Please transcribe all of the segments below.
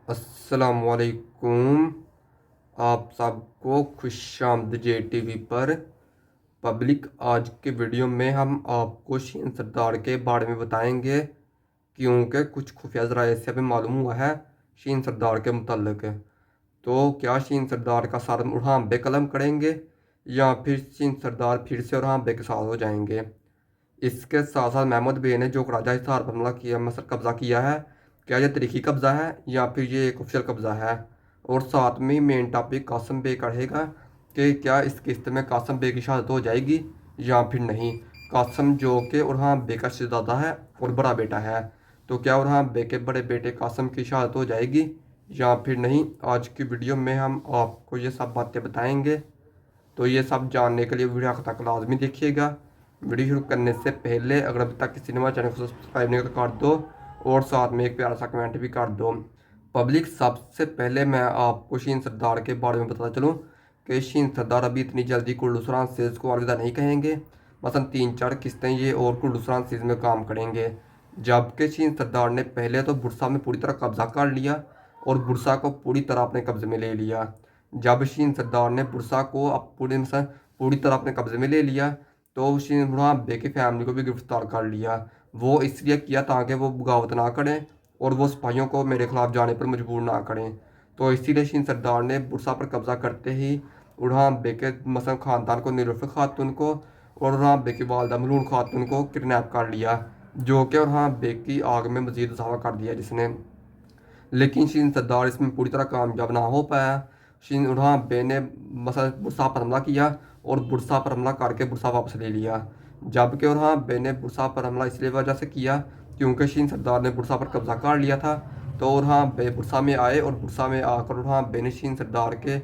अस्सलामुअलैकुम। आप सबको खुशामद JTV पर। पब्लिक, आज के वीडियो में हम आपको शीन सरदार के बारे में बताएंगे, क्योंकि कुछ खुफिया ज़राए से हमें मालूम हुआ है शीन सरदार के मुतल्लिक। तो क्या शीन सरदार का सर उड़ान बेकलम करेंगे या फिर शीन सरदार फिर से उड़ान बेकसार हो जाएंगे। इसके साथ साथ महमूद बे ने जो राजा हिसार पर हमला किया, मसर कब्जा किया है, क्या ये तरीकी कब्जा है या फिर ये एक ऑफिशियल कब्जा है। और साथ में मेन टॉपिक कासम बे का रहेगा कि क्या इस किस्त में कासम बे की शहादत हो जाएगी या फिर नहीं। कासम जो कि उरहान बे का शहजादा है और बड़ा बेटा है, तो क्या उरहान बे के बड़े बेटे कासम की शहादत हो जाएगी या फिर नहीं। आज की वीडियो में हम आपको ये सब बातें बताएंगे। तो ये सब जानने के लिए वीडियो तक लाजमी देखिएगा। वीडियो शुरू करने से पहले अगर अभी तक किसी ने हमारे चैनल को सब्सक्राइब नहीं कर दो और साथ में एक प्यारा सा कमेंट भी कर दो। पब्लिक, सबसे पहले मैं आपको शीन सरदार के बारे में बताता चलूँ कि शीन सरदार अभी इतनी जल्दी कुर्डुस्तान सीरीज को अलविदा नहीं कहेंगे। मसलन 3-4 किस्तें ये और कुर्डुस्तान सीरीज में काम करेंगे। जबकि शीन सरदार ने पहले तो बुरसा में पूरी तरह कब्जा कर लिया और बुरसा को पूरी तरह अपने कब्जे में ले लिया। जब शीन सरदार ने बुरसा को अब पूरी तरह अपने कब्जे में ले लिया, तो शीन मुराबे की फैमिली को भी गिरफ्तार कर लिया। वो इसलिए किया ताकि वो बगावत ना करें और वो सिपाहियों को मेरे खिलाफ जाने पर मजबूर ना करें। तो इसीलिए शीन सरदार ने बुरसा पर कब्जा करते ही उड़ान बे के मसलन ख़ानदान को, निरुफ़ खातून को और उड़ान बे की वालदा मलून खातून को किडनैप कर लिया, जो कि उड़ान बे की आग में मजीद इजाफा कर दिया जिसने। लेकिन शीन सरदार इसमें पूरी तरह कामयाब ना हो पाया। शीन उड़ान बे ने मसलन बुरसा पर हमला किया और बुरसा पर हमला करके बुरसा वापस ले लिया। जबकि उड़ान बे ने बुरसा पर हमला इसलिए वजह से किया क्योंकि शीन सरदार ने बुरसा पर कब्जा कर लिया था। तो उड़ान बे बुरसा में आए और बुरसा में आकर उड़ान बे ने शीन सरदार के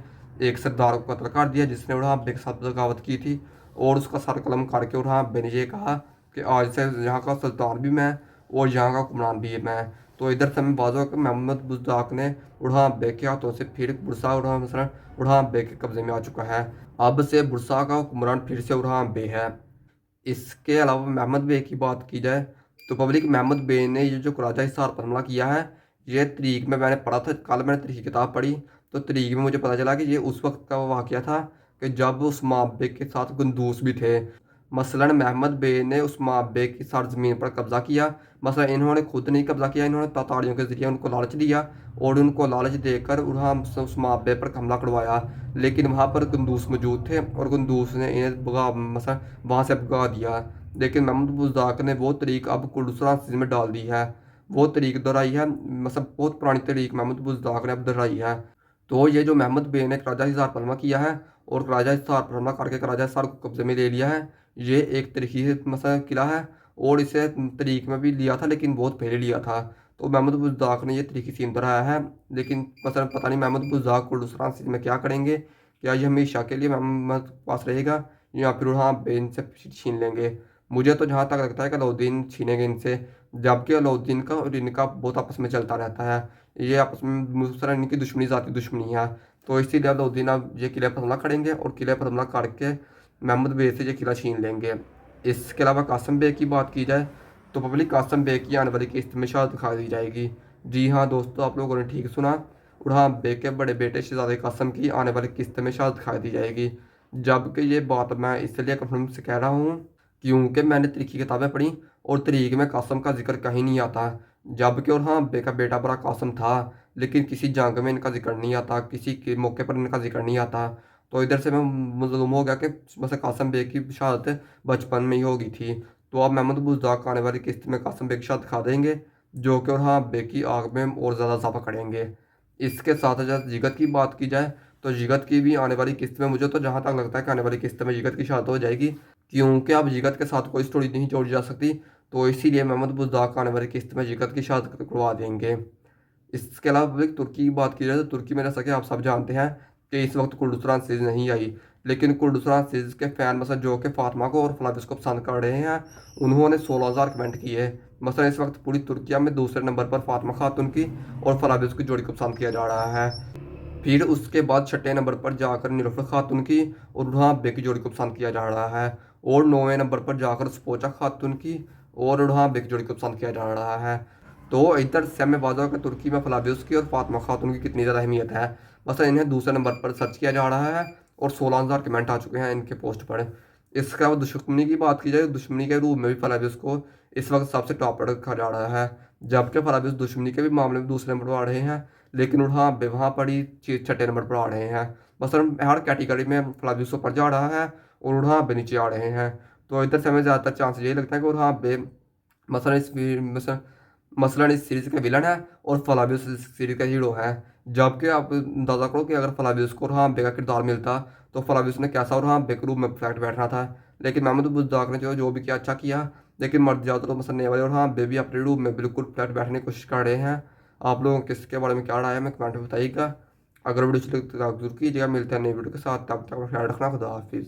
एक सरदार को कत्ल कर दिया जिसने उड़ान बे के साथ बगावत की थी। और उसका सर कलम करके उड़ान बे ने ये कहा कि आज से यहाँ का सुल्तान भी मैं और यहाँ का हुक्मरान भी मैं। तो इधर से मैं बाजू कि मोहम्मद बुज़दाक ने उड़ान बे के हाथों से फिर बुरसा उड़ान बे के कब्जे में आ चुका है। अब से बुरसा का हुक्मरान फिर से उड़ान बे है। इसके अलावा महमूद बे की बात की जाए तो पब्लिक, महमूद बे ने ये जो राजा हिसार पर हमला किया है, ये तरीक में मैंने पढ़ा था। कल मैंने तरीक की किताब पढ़ी तो तरीक में मुझे पता चला कि ये उस वक्त का वाक़या था कि जब उस्मान बे के साथ गंदूस भी थे। मसलन महमूद बे ने उस्मान बे की सरजमीन पर कब्जा किया। मसलन इन्होंने खुद नहीं कब्जा किया, इन्होंने ताताड़ियों के ज़रिए उनको लालच दिया और उनको लालच देकर उन्होंने उस्मान बे पर हमला करवाया। लेकिन वहाँ पर गंदूस मौजूद थे और गंदूस ने इन्हें भगा मसलन वहाँ से भगा दिया। लेकिन महमूद बुज़दाक ने वो तरीक अब कुर्डुस्तान सीरीज़ में डाल दी है, वो तरीक दोहराई है। मतलब बहुत पुरानी तरीक महमूद बुज़दाक ने अब दोहराई है। तो ये जो महमूद बे ने राजा हिसार पर हमला किया है और राजा हिसार पर हमला करके राजा हिसार को कब्जे में ले लिया है, ये एक तरीके से मसला किला है और इसे तरीक में भी लिया था लेकिन बहुत पहले लिया था। तो महमूद बुज़दाक ने ये तरीके सीन दोहराया है। लेकिन मसलन पता नहीं महमूद बुज़दाक कुर्डुस्तान सीरीज़ में क्या करेंगे। क्या ये हमेशा के लिए महमूद के पास रहेगा या फिर हाँ बे इनसे छीन लेंगे। मुझे तो जहाँ तक लगता है कि अलाउद्दीन छीनेंगे इनसे, जबकि अलाउद्दीन का और इनका बहुत आपस में चलता रहता है। ये आपस में दूसरा इनकी दुश्मनी, ज़ाती दुश्मनी है। तो इसीलिए अलाउद्दीन अब ये किले पर हमला करेंगे और किले पर हमला करके महमूद बे से ये किला छीन लेंगे। इसके अलावा कासम बे की बात की जाए तो पब्लिक, कासम बे की आने वाली किस्त में शहादत दिखा दी जाएगी। जी हाँ दोस्तों, आप लोगों ने ठीक सुना। उड़ान बे के बड़े बेटे शहजादे कासम की आने वाली किस्त में शहादत दिखा दी जाएगी। जबकि ये बात मैं इसलिए कंफर्म से कह रहा हूँ क्योंकि मैंने तरीक की किताबें पढ़ी और तरीक में कासम का जिक्र कहीं नहीं आता। जबकि और हाँ बे का बेटा बड़ा कासम था लेकिन किसी जंग में इनका जिक्र नहीं आता, किसी के मौके पर इनका जिक्र नहीं आता। तो इधर से मैं मालूम हो गया कि बस कासम बे की शहादत बचपन में ही होगी थी। तो अब महमूद बुज़दाक आने वाली किस्त में कासम बे की शहादत दिखा देंगे, जो कि और हाँ बे की आग में और ज़्यादा इजाफा करेंगे। इसके साथ साथ जिगत की बात की जाए तो जिगत की भी आने वाली किस्त में, मुझे तो जहाँ तक लगता है कि आने वाली किस्त में जिगत की शहादत हो जाएगी, क्योंकि अब जिगत के साथ कोई स्टोरी नहीं जोड़ी जा सकती। तो इसीलिए महमूद बुज़दाक आने वाली किस्त में जिगत की शहादत करवा देंगे। इसके अलावा एक तुर्की की बात की जाए तो तुर्की में जैसा कि आप सब जानते हैं कि इस वक्त कुर्डुस्तान सीरीज़ नहीं आई। लेकिन कुर्डुस्तान सीरीज़ के फ़ैन मसलन जो कि फातिमा को और फ्लाविस को पसंद कर रहे हैं, उन्होंने 16,000 कमेंट किए। मसलन इस वक्त पूरी तुर्किया में दूसरे नंबर पर फातिमा खातून की और फ्लाविस की जोड़ी को पसंद किया जा रहा है। फिर उसके बाद छठे नंबर पर जाकर निलोफर खातून की और उड़ान बे की जोड़ी को पसंद किया जा रहा है। और 9वें नंबर पर जाकर स्पोचा खातून की और उड़ान बे की जोड़ी को पसंद किया जा रहा है। तो इधर से हमें वाज़ा कि तुर्की में फलाबियोस की और फातिमा खातून की कितनी ज़्यादा अहमियत है। बस इन्हें दूसरे नंबर पर सर्च किया जा रहा है और 16,000 कमेंट आ चुके हैं इनके पोस्ट पर। इसके अलावा दुश्मनी की बात की जाए, दुश्मनी के रूप में भी फलाबियोस को इस वक्त सबसे टॉप पर रखा जा रहा है। जबकि फलाबियोस दुश्मनी के भी मामले में दूसरे नंबर पर आ रहे हैं, लेकिन वहाँ वहाँ पर ही छठे नंबर पर आ रहे हैं। मसलन हर कैटेगरी में फलाबियोस ऊपर जा रहा है और वहाँ पे नीचे आ रहे हैं। तो इधर से हमें ज़्यादातर चांस यही लगता है कि वहाँ पे मसलन मसलन इस सीरीज का विलन है और फलाबियोस इस सीरीज का हीरो है। जबकि आप अंदाजा करो कि अगर फलाबियोस को रहा बे का किरदार मिलता तो फलाबियोस ने कैसा रहा बे के रूप में परफेक्ट बैठना था। लेकिन महमूद बुज़दाक ने जो भी किया अच्छा किया, लेकिन मर्द ज़्यादा तो मसलने वाले और हाँ बे भी अपने रूप में बिल्कुल परफेक्ट बैठने की कोशिश कर रहे हैं। आप लोगों को किसके बारे में क्या राय है, हमें कमेंट में बताइएगा। अगर वीडियो अच्छी लगी तो जरूर कीजिएगा। मिलते हैं नई वीडियो के साथ, तब तक अपना ख्याल रखना। खुदा हाफिज़।